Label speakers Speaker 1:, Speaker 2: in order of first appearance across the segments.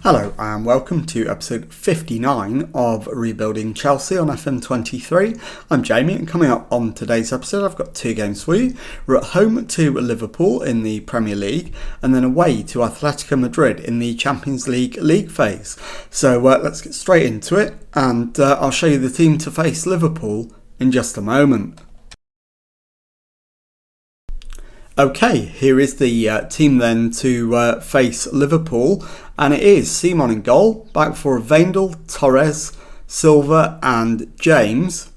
Speaker 1: Hello and welcome to episode 59 of Rebuilding Chelsea on FM23. I'm Jamie, and coming up on today's episode I've got two games for you. We're at home to Liverpool in the Premier League and then away to Atletico Madrid in the Champions League phase. So let's get straight into it, and I'll show you the team to face Liverpool in just a moment. Okay, here is the team then to face Liverpool, and it is Simon in goal, back for Vendel, Torres, Silva and James.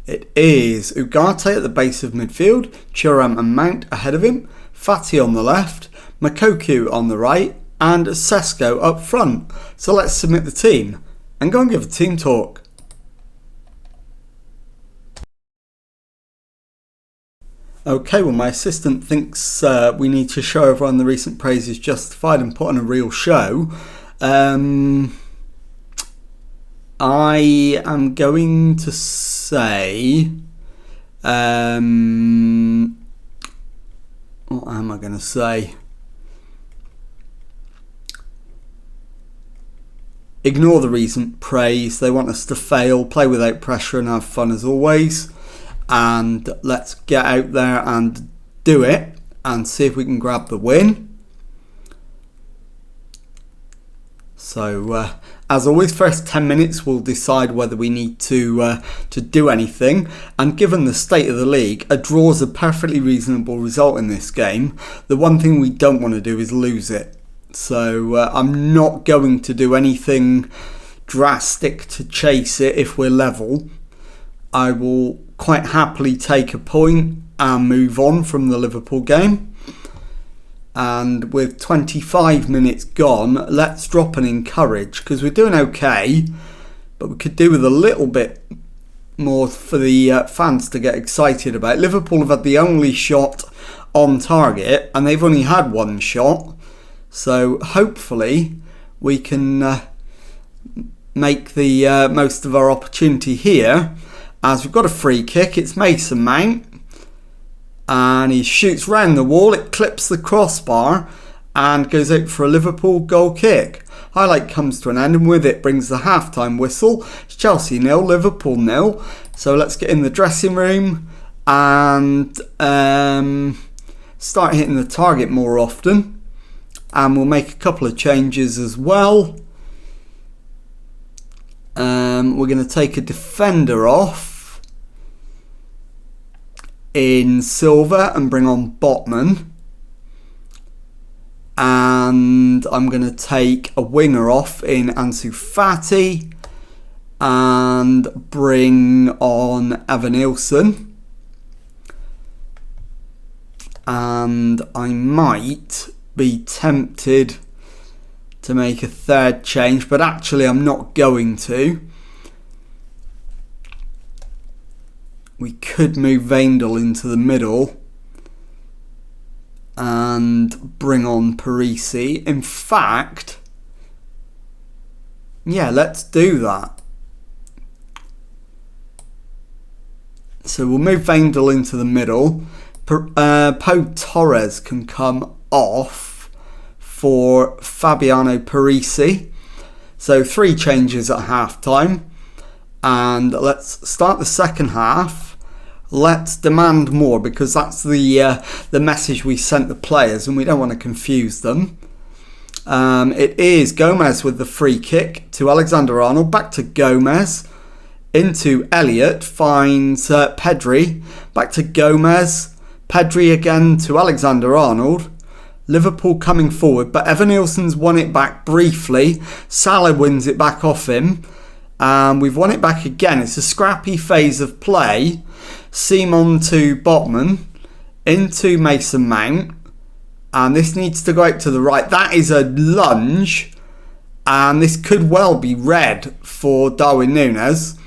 Speaker 1: It is Ugarte at the base of midfield, Thuram and Mount ahead of him, Fati on the left, Moukoko on the right and Sesko up front. So let's submit the team and go and give a team talk. Okay, well my assistant thinks we need to show everyone the recent praise is justified and put on a real show. I am going to say... what am I going to say? Ignore the recent praise. They want us to fail, play without pressure and have fun as always. And let's get out there and do it and see if we can grab the win. So as always, first 10 minutes we'll decide whether we need to do anything, and given the state of the league, a draw is a perfectly reasonable result in this game. The one thing we don't want to do is lose it, so I'm not going to do anything drastic to chase it if we're level. I will quite happily take a point and move on from the Liverpool game. And with 25 minutes gone, let's drop and encourage, because we're doing okay, but we could do with a little bit more for the fans to get excited about. Liverpool have had the only shot on target and they've only had one shot, so hopefully we can make the most of our opportunity here. As we've got a free kick, it's Mason Mount, and he shoots round the wall, it clips the crossbar and goes out for a Liverpool goal kick. Highlight comes to an end, and with it brings the half-time whistle. It's Chelsea 0, Liverpool 0. So let's get in the dressing room and start hitting the target more often, and we'll make a couple of changes as well. We're going to take a defender off in Silva and bring on Botman, and I'm going to take a winger off in Ansu Fati and bring on Evanilson, and I might be tempted to make a third change, but actually I'm not going to. We could move Vendel into the middle and bring on Parisi. In fact, yeah, let's do that. So we'll move Vendel into the middle. Pau Torres can come off for Fabiano Parisi. So 3 changes at half time, and let's start the second half. Let's demand more, because that's the message we sent the players, and we don't want to confuse them. It is Gomez with the free kick to Alexander-Arnold, back to Gomez, into Elliott, finds Pedri, back to Gomez, Pedri again to Alexander-Arnold. Liverpool coming forward, but Evanilson's won it back briefly. Salah wins it back off him. We've won it back again. It's a scrappy phase of play. Simon to Botman, into Mason Mount, and this needs to go out to the right. That is a lunge, and this could well be red for Darwin Núñez,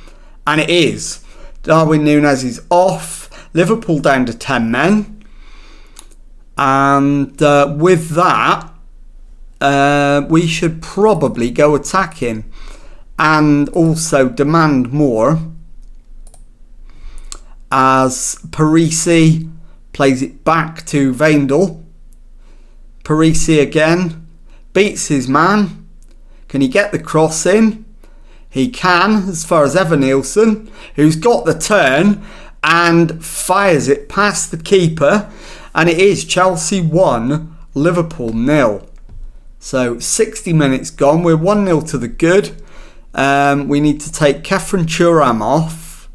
Speaker 1: and it is. Darwin Núñez is off. Liverpool down to 10 men. And with that, we should probably go attacking and also demand more, as Parisi plays it back to Vendel. Parisi again beats his man, Can he get the cross in? He can, as far as Evanilson, who's got the turn and fires it past the keeper. And it is Chelsea 1, Liverpool 0. So 60 minutes gone. We're 1-0 to the good. We need to take Kefren Thuram off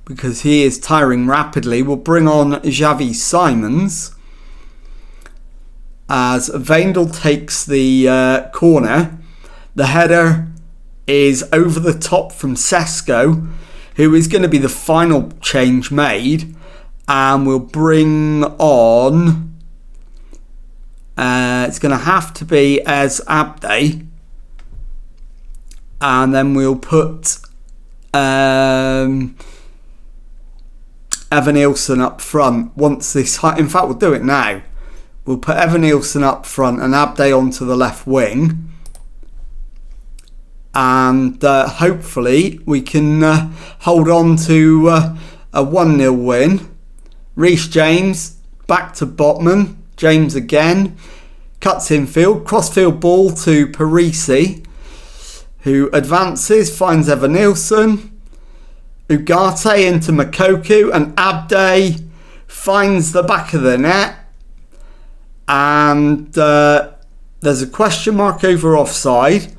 Speaker 1: because he is tiring rapidly. We'll bring on Xavi Simons as Veindel takes the corner. The header is over the top from Sesko, who is going to be the final change made. And we'll bring on... it's going to have to be Ez Abde. And then we'll put Evanilson up front. Once this... In fact, we'll do it now. We'll put Evanilson up front and Abde onto the left wing. And hopefully we can hold on to a 1-0 win. Reece James back to Botman. James again. Cuts infield. Crossfield ball to Parisi, who advances, finds Evanilson. Ugarte into Makoku, and Abde finds the back of the net. And there's a question mark over offside.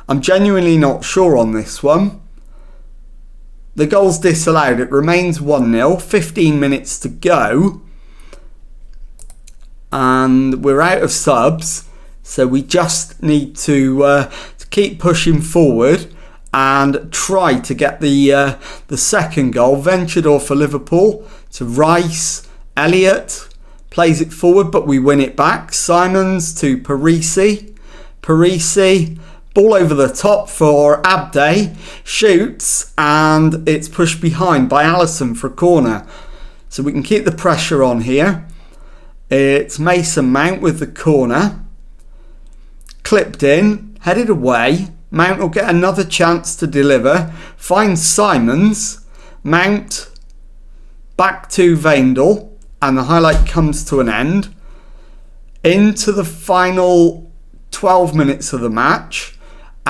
Speaker 1: I'm genuinely not sure on this one. The goal's disallowed. It remains 1-0. 15 minutes to go. And we're out of subs. So we just need to keep pushing forward and try to get the second goal. Ventador for Liverpool to Rice. Elliott plays it forward, but we win it back. Simons to Parisi. Parisi... Ball over the top for Abde, shoots, and it's pushed behind by Alisson for a corner. So we can keep the pressure on here. It's Mason Mount with the corner. Clipped in, headed away. Mount will get another chance to deliver. Finds Simons. Mount back to Veindel, and the highlight comes to an end. Into the final 12 minutes of the match.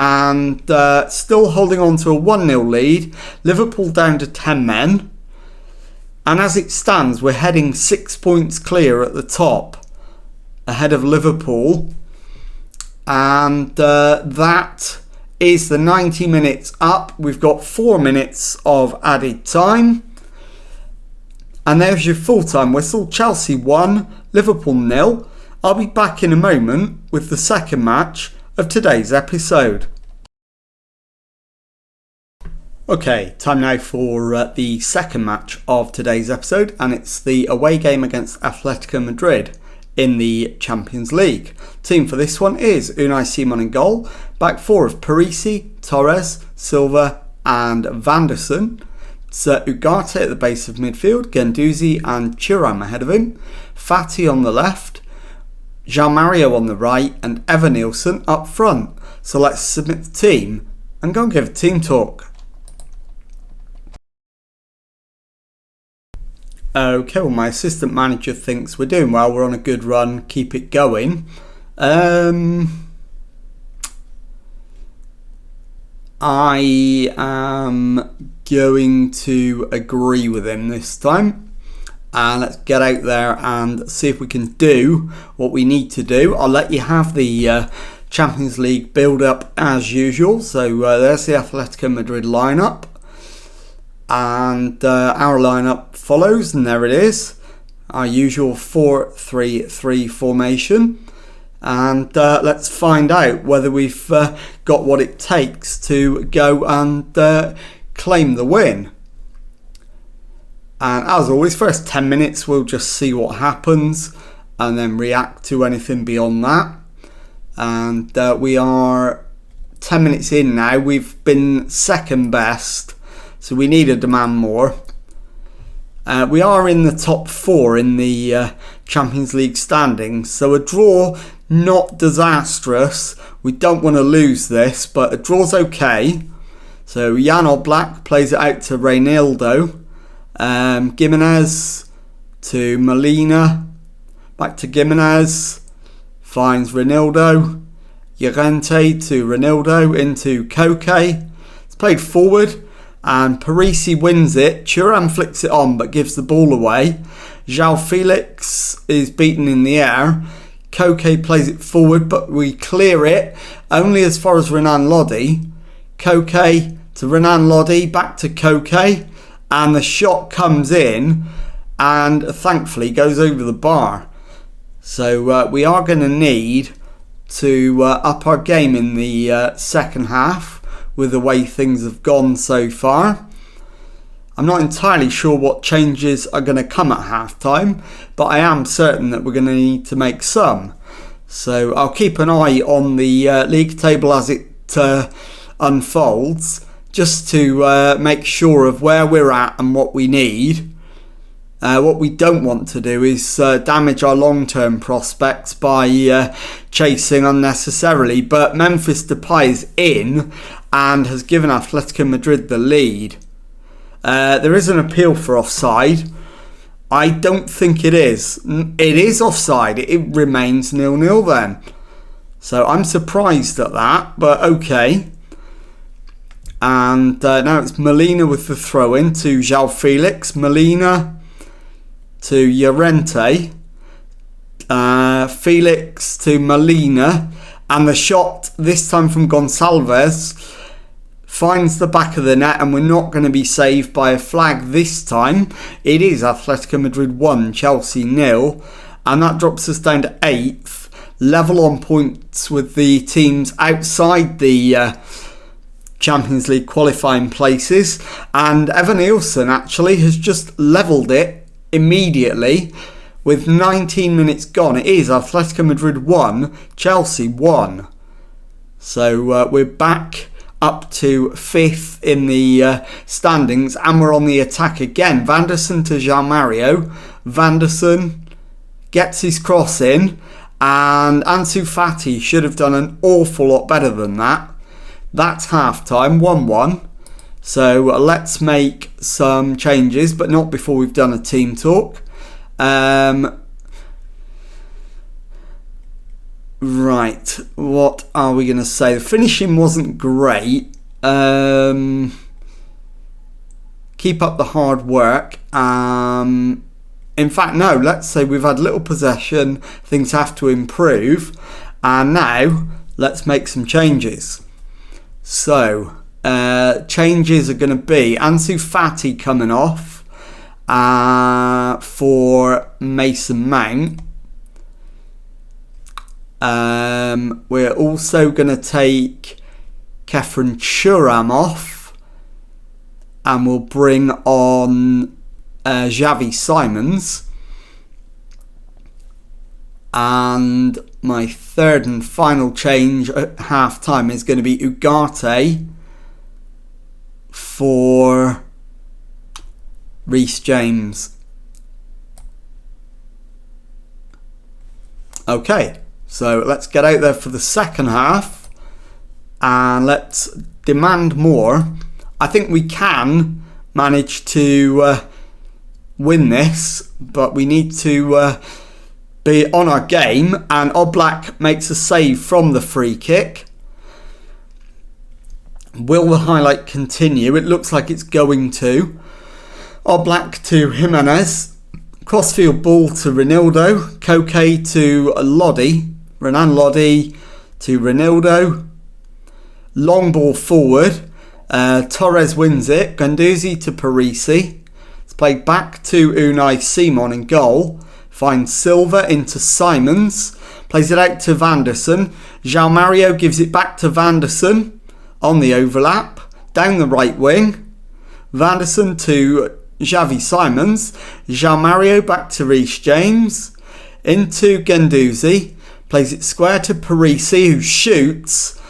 Speaker 1: And still holding on to a 1-0 lead. Liverpool down to 10 men. And as it stands, we're heading 6 points clear at the top, ahead of Liverpool. And that is the 90 minutes up. We've got 4 minutes of added time. And there's your full-time whistle. Chelsea 1, Liverpool 0. I'll be back in a moment with the second match of today's episode. Okay, time now for the second match of today's episode, and it's the away game against Atletico Madrid in the Champions League. Team for this one is Unai Simon in goal, back four of Parisi, Torres, Silva and Vanderson. It's Ugarte at the base of midfield, Guendouzi and Thuram ahead of him, Fati on the left, Jean Mario on the right and Evanilson up front. So let's submit the team and go and give a team talk. Okay, well my assistant manager thinks we're doing well, we're on a good run, keep it going. I am going to agree with him this time. And let's get out there and see if we can do what we need to do. I'll let you have the Champions League build-up as usual. So there's the Atletico Madrid lineup. And our lineup follows, and there it is. Our usual 4-3-3 formation. And let's find out whether we've got what it takes to go and claim the win. And as always, first 10 minutes we'll just see what happens and then react to anything beyond that. And we are 10 minutes in now. We've been second best, so we need to demand more. We are in the top four in the Champions League standings, so a draw, not disastrous. We don't want to lose this, but a draw's okay. So Jan Oblak plays it out to Reinildo. Gimenez to Molina, back to Gimenez, finds Reinildo, Llorente to Ronaldo into Koke. It's played forward and Parisi wins it. Thuram flicks it on but gives the ball away. João Felix is beaten in the air. Koke plays it forward but we clear it only as far as Renan Lodi. Koke to Renan Lodi, back to Koke, and the shot comes in and thankfully goes over the bar. So we are going to need to up our game in the second half with the way things have gone so far. I'm not entirely sure what changes are going to come at half-time, but I am certain that we're going to need to make some. So I'll keep an eye on the league table as it unfolds, just to make sure of where we're at and what we need. What we don't want to do is damage our long-term prospects by chasing unnecessarily. But Memphis Depay is in and has given Atletico Madrid the lead. There is an appeal for offside. I don't think it is. It is offside. It remains 0-0 then. So I'm surprised at that, but okay. And now it's Molina with the throw-in to João Felix. Molina to Llorente. Felix to Molina. And the shot, this time from Gonçalves, finds the back of the net, and we're not going to be saved by a flag this time. It is Atletico Madrid 1, Chelsea 0, and that drops us down to 8th, level on points with the teams outside the Champions League qualifying places. And Evan Nielsen actually has just levelled it immediately with 19 minutes gone. It is Atletico Madrid 1, Chelsea 1. So we're back up to 5th in the standings, and we're on the attack again. Vanderson to João Mario. Vanderson gets his cross in, and Ansu Fati should have done an awful lot better than that. That's half-time, 1-1. So let's make some changes, but not before we've done a team talk. Right, what are we going to say? The finishing wasn't great. Keep up the hard work. In fact, no, let's say we've had little possession. Things have to improve. And now, let's make some changes. So, changes are going to be Ansu Fati coming off for Mason Mount. We're also going to take Kefren Thuram off, and we'll bring on Xavi Simons. And my third and final change at half time is going to be Ugarte for Reece James. Okay. So let's get out there for the second half and let's demand more. I think we can manage to win this, but we need to be on our game, and Oblak makes a save from the free kick. Will the highlight continue? It looks like it's going to. Oblak to Jimenez. Crossfield ball to Ronaldo. Koke to Lodi. Renan Lodi to Ronaldo. Long ball forward. Torres wins it. Guendouzi to Parisi. It's played back to Unai Simon in goal. Finds Silva into Simons. Plays it out to Vanderson. João Mario gives it back to Vanderson on the overlap. Down the right wing. Vanderson to Xavi Simons. João Mario back to Reece James. Into Guendouzi. Plays it square to Parisi, who shoots,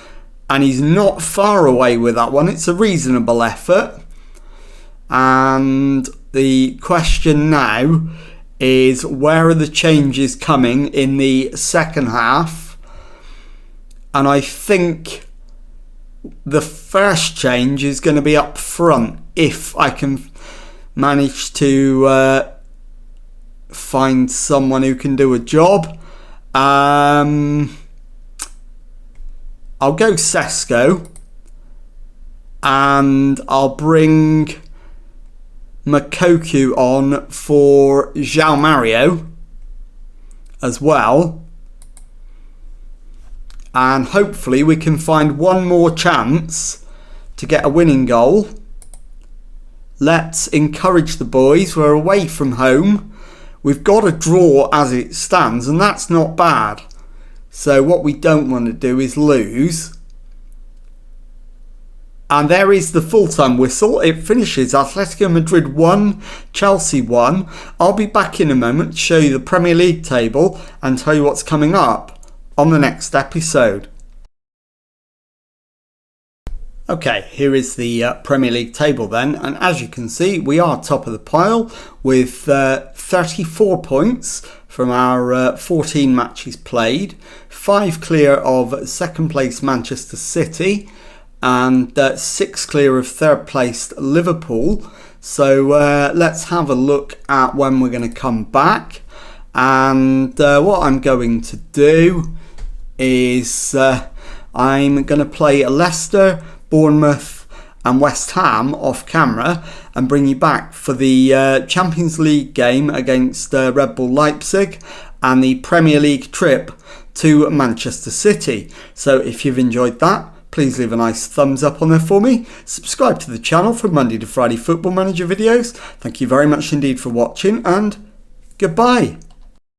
Speaker 1: and he's not far away with that one. It's a reasonable effort. And the question now is, where are the changes coming in the second half? And I think the first change is going to be up front, if I can manage to find someone who can do a job. I'll go Sesko, and I'll bring Makoku on for João Mario as well. And hopefully we can find one more chance to get a winning goal. Let's encourage the boys. We're away from home. We've got a draw as it stands, and that's not bad. So what we don't want to do is lose. And there is the full-time whistle. It finishes Atletico Madrid 1, Chelsea 1. I'll be back in a moment to show you the Premier League table and tell you what's coming up on the next episode. Okay, here is the Premier League table then, and as you can see, we are top of the pile with 34 points from our 14 matches played, 5 clear of second place Manchester City, and 6 clear of third placed Liverpool. So let's have a look at when we're going to come back, and what I'm going to do is I'm going to play Leicester, Bournemouth and West Ham off camera and bring you back for the Champions League game against Red Bull Leipzig and the Premier League trip to Manchester City. So if you've enjoyed that, please leave a nice thumbs up on there for me. Subscribe to the channel for Monday to Friday Football Manager videos. Thank you very much indeed for watching, and goodbye.